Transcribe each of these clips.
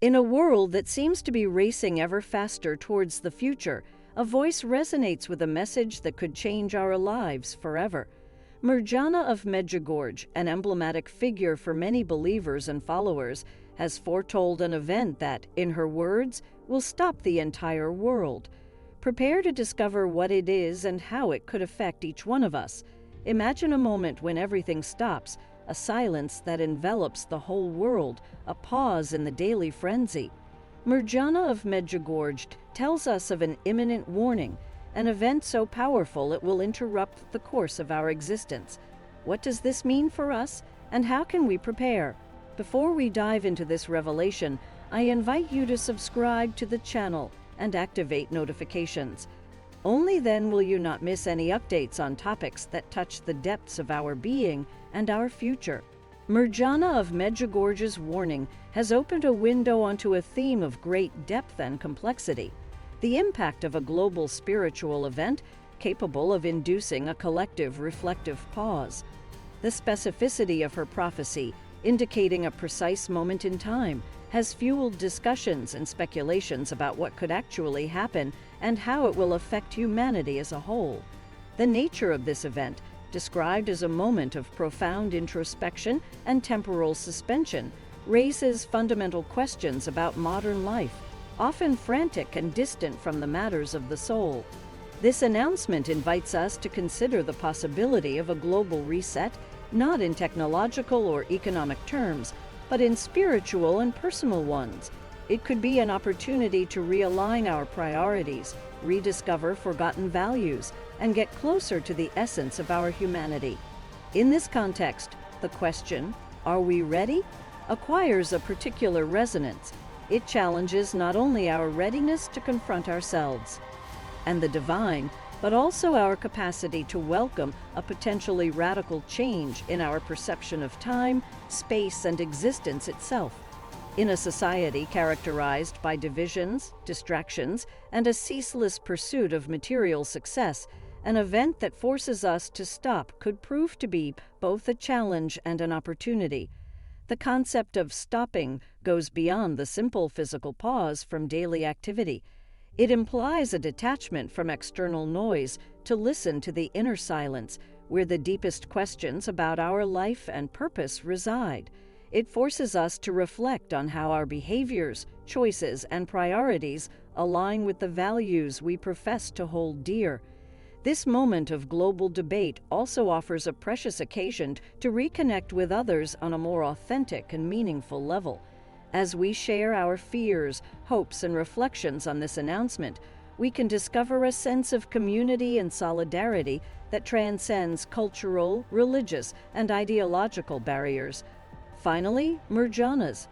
In a world that seems to be racing ever faster towards the future, a voice resonates with a message that could change our lives forever. Mirjana of Medjugorje, an emblematic figure for many believers and followers, has foretold an event that, in her words, will stop the entire world. Prepare to discover what it is and how it could affect each one of us. Imagine a moment when everything stops, a silence that envelops the whole world, a pause in the daily frenzy. Mirjana of Medjugorje tells us of an imminent warning, an event so powerful it will interrupt the course of our existence. What does this mean for us, and how can we prepare? Before we dive into this revelation, I invite you to subscribe to the channel and activate notifications. Only then will you not miss any updates on topics that touch the depths of our being and our future. Mirjana of Medjugorje's warning has opened a window onto a theme of great depth and complexity: the impact of a global spiritual event capable of inducing a collective reflective pause. The specificity of her prophecy, indicating a precise moment in time, has fueled discussions and speculations about what could actually happen and how it will affect humanity as a whole. The nature of this event, described as a moment of profound introspection and temporal suspension, raises fundamental questions about modern life, often frantic and distant from the matters of the soul. This announcement invites us to consider the possibility of a global reset, not in technological or economic terms, but in spiritual and personal ones. It could be an opportunity to realign our priorities, rediscover forgotten values, and get closer to the essence of our humanity. In this context, the question, "Are we ready?" acquires a particular resonance. It challenges not only our readiness to confront ourselves and the divine, but also our capacity to welcome a potentially radical change in our perception of time, space, and existence itself. In a society characterized by divisions, distractions, and a ceaseless pursuit of material success, an event that forces us to stop could prove to be both a challenge and an opportunity. The concept of stopping goes beyond the simple physical pause from daily activity. It implies a detachment from external noise to listen to the inner silence, where the deepest questions about our life and purpose reside. It forces us to reflect on how our behaviors, choices, and priorities align with the values we profess to hold dear. This moment of global debate also offers a precious occasion to reconnect with others on a more authentic and meaningful level. As we share our fears, hopes, and reflections on this announcement, we can discover a sense of community and solidarity that transcends cultural, religious, and ideological barriers. Finally, Mirjana's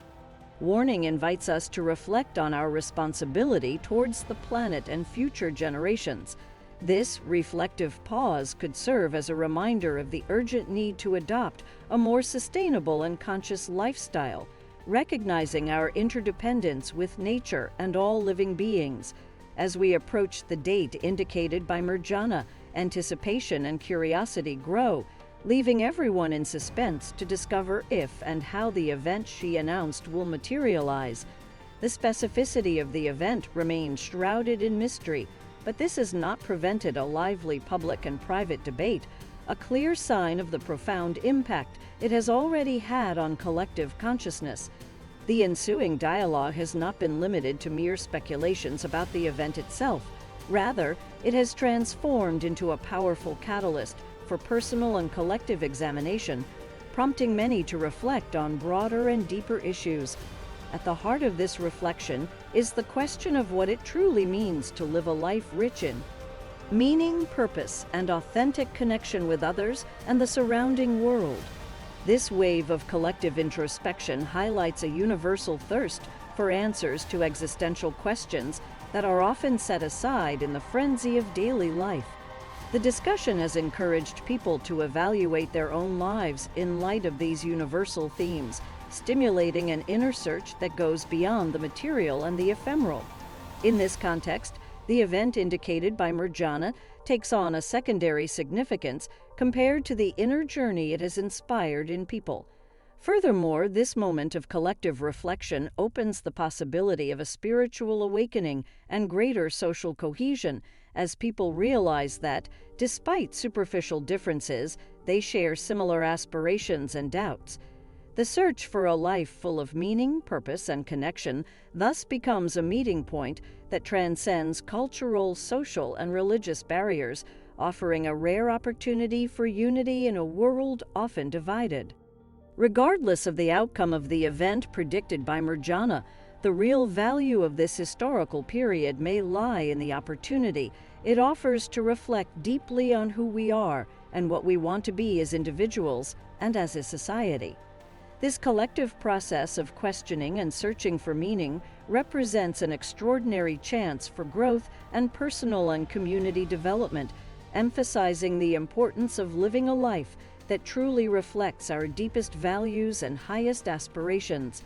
warning invites us to reflect on our responsibility towards the planet and future generations. This reflective pause could serve as a reminder of the urgent need to adopt a more sustainable and conscious lifestyle, recognizing our interdependence with nature and all living beings. As we approach the date indicated by Mirjana, anticipation and curiosity grow, leaving everyone in suspense to discover if and how the event she announced will materialize. The specificity of the event remains shrouded in mystery, but this has not prevented a lively public and private debate, a clear sign of the profound impact it has already had on collective consciousness. The ensuing dialogue has not been limited to mere speculations about the event itself. Rather, it has transformed into a powerful catalyst for personal and collective examination, prompting many to reflect on broader and deeper issues. At the heart of this reflection is the question of what it truly means to live a life rich in meaning, purpose, and authentic connection with others and the surrounding world. This wave of collective introspection highlights a universal thirst for answers to existential questions that are often set aside in the frenzy of daily life. The discussion has encouraged people to evaluate their own lives in light of these universal themes, stimulating an inner search that goes beyond the material and the ephemeral. In this context, the event indicated by Mirjana takes on a secondary significance compared to the inner journey it has inspired in people. Furthermore, this moment of collective reflection opens the possibility of a spiritual awakening and greater social cohesion as people realize that, despite superficial differences, they share similar aspirations and doubts. The search for a life full of meaning, purpose, and connection thus becomes a meeting point that transcends cultural, social, and religious barriers, offering a rare opportunity for unity in a world often divided. Regardless of the outcome of the event predicted by Mirjana, the real value of this historical period may lie in the opportunity it offers to reflect deeply on who we are and what we want to be as individuals and as a society. This collective process of questioning and searching for meaning represents an extraordinary chance for growth and personal and community development, emphasizing the importance of living a life that truly reflects our deepest values and highest aspirations.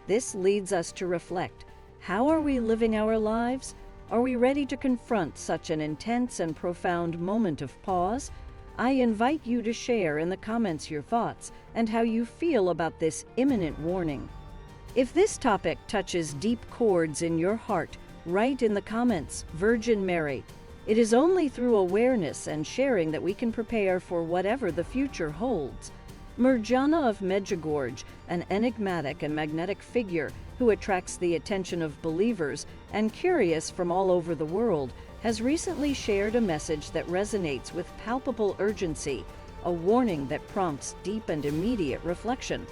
This leads us to reflect: how are we living our lives? Are we ready to confront such an intense and profound moment of pause? I invite you to share in the comments your thoughts and how you feel about this imminent warning. If this topic touches deep chords in your heart, write in the comments, Virgin Mary. It is only through awareness and sharing that we can prepare for whatever the future holds. Mirjana of Medjugorje, an enigmatic and magnetic figure who attracts the attention of believers and curious from all over the world, has recently shared a message that resonates with palpable urgency, a warning that prompts deep and immediate reflection.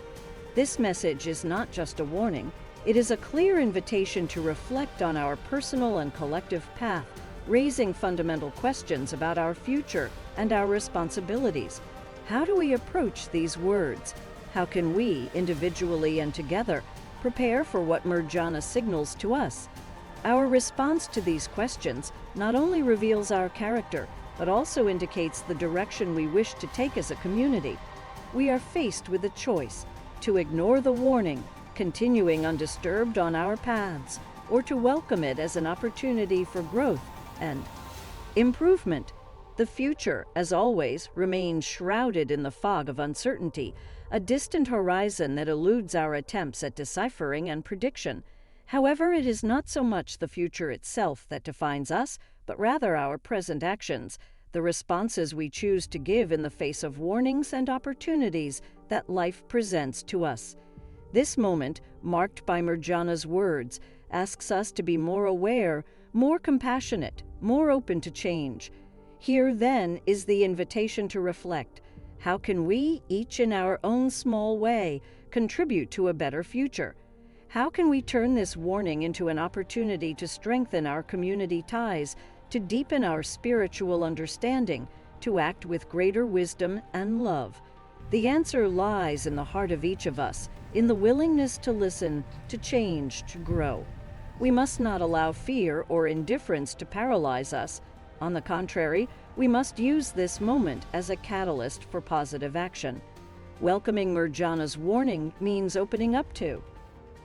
This message is not just a warning, it is a clear invitation to reflect on our personal and collective path, raising fundamental questions about our future and our responsibilities. How do we approach these words? How can we, individually and together, prepare for what Mirjana signals to us? Our response to these questions not only reveals our character, but also indicates the direction we wish to take as a community. We are faced with a choice: to ignore the warning, continuing undisturbed on our paths, or to welcome it as an opportunity for growth and improvement. The future, as always, remains shrouded in the fog of uncertainty, a distant horizon that eludes our attempts at deciphering and prediction. However, it is not so much the future itself that defines us, but rather our present actions, the responses we choose to give in the face of warnings and opportunities that life presents to us. This moment, marked by Mirjana's words, asks us to be more aware, more compassionate, more open to change. Here, then, is the invitation to reflect: how can we, each in our own small way, contribute to a better future? How can we turn this warning into an opportunity to strengthen our community ties, to deepen our spiritual understanding, to act with greater wisdom and love? The answer lies in the heart of each of us, in the willingness to listen, to change, to grow. We must not allow fear or indifference to paralyze us. On the contrary, we must use this moment as a catalyst for positive action. Welcoming Mirjana's warning means opening up to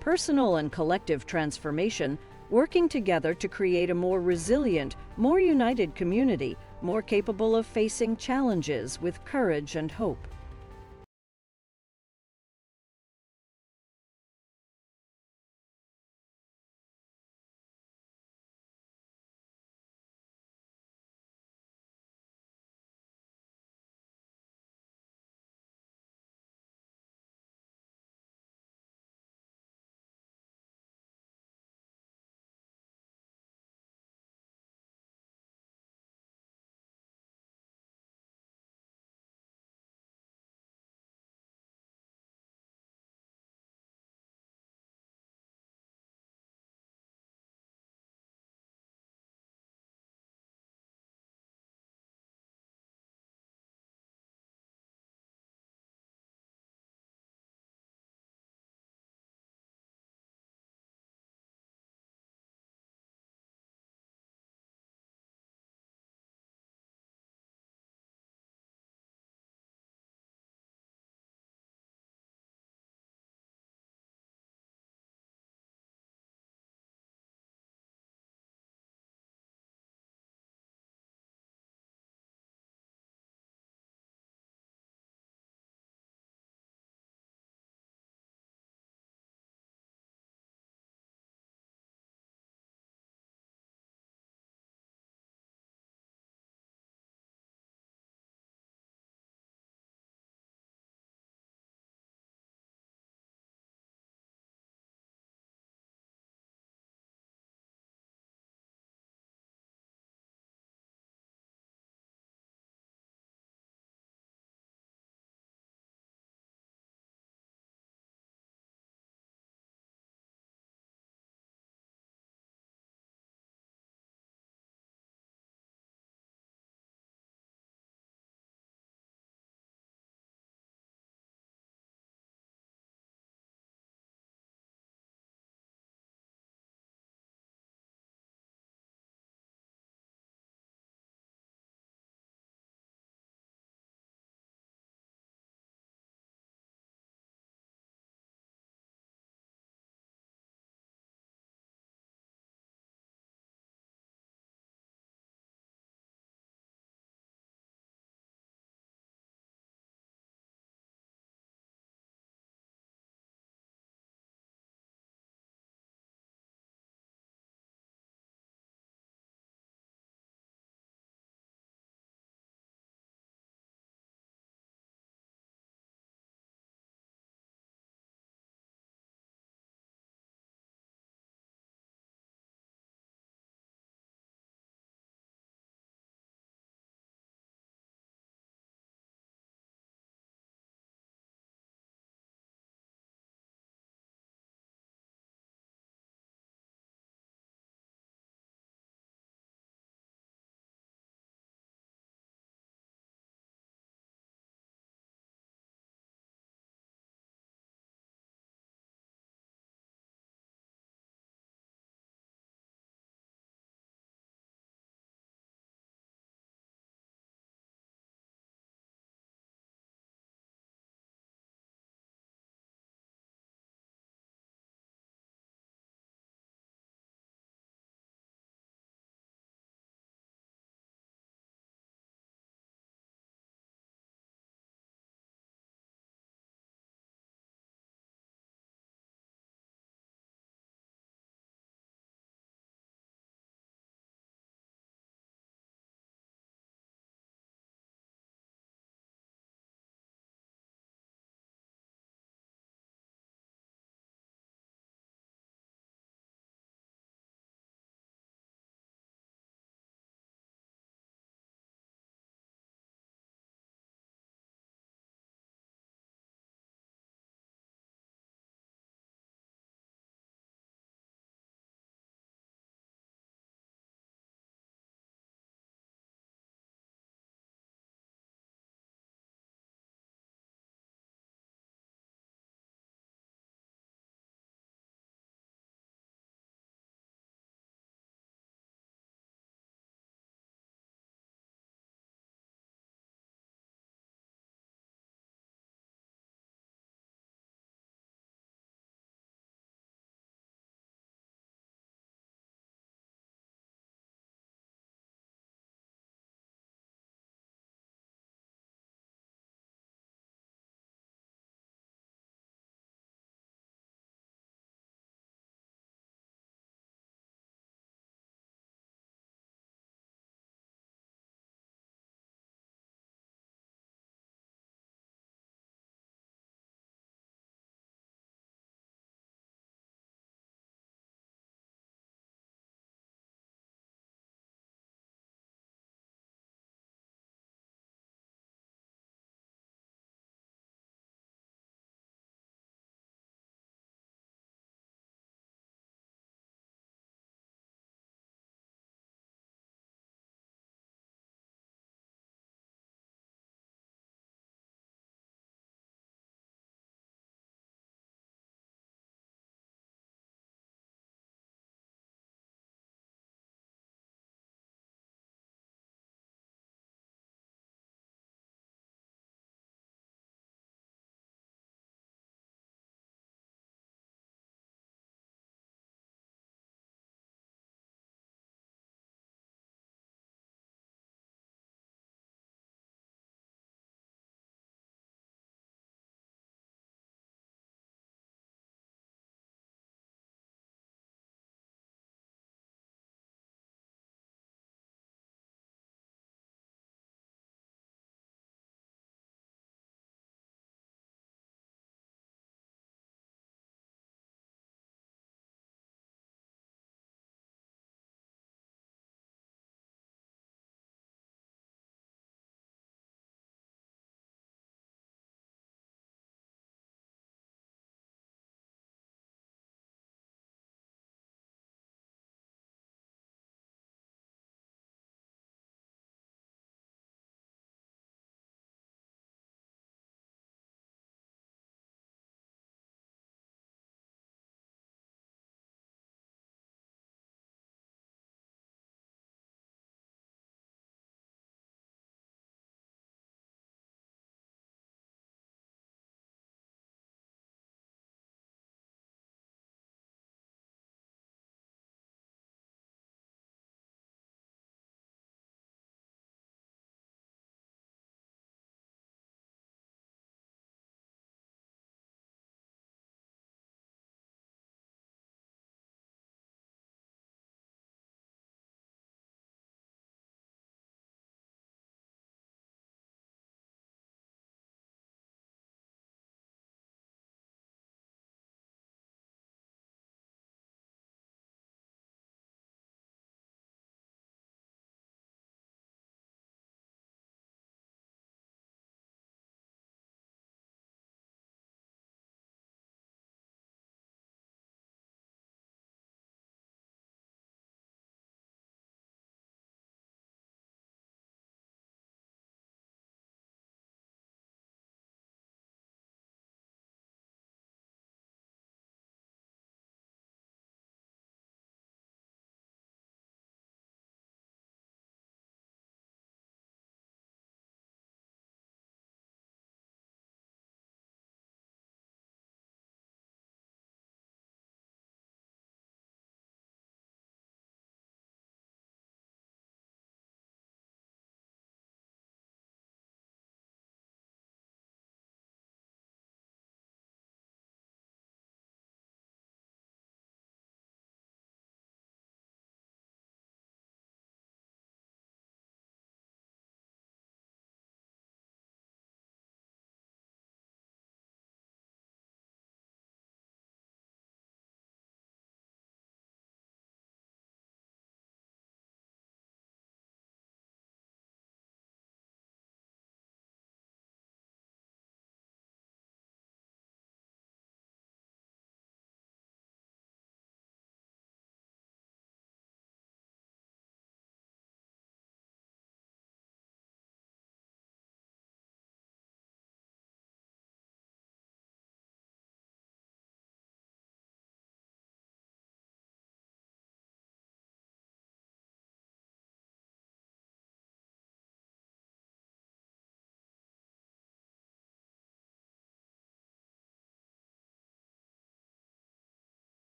personal and collective transformation, working together to create a more resilient, more united community, more capable of facing challenges with courage and hope.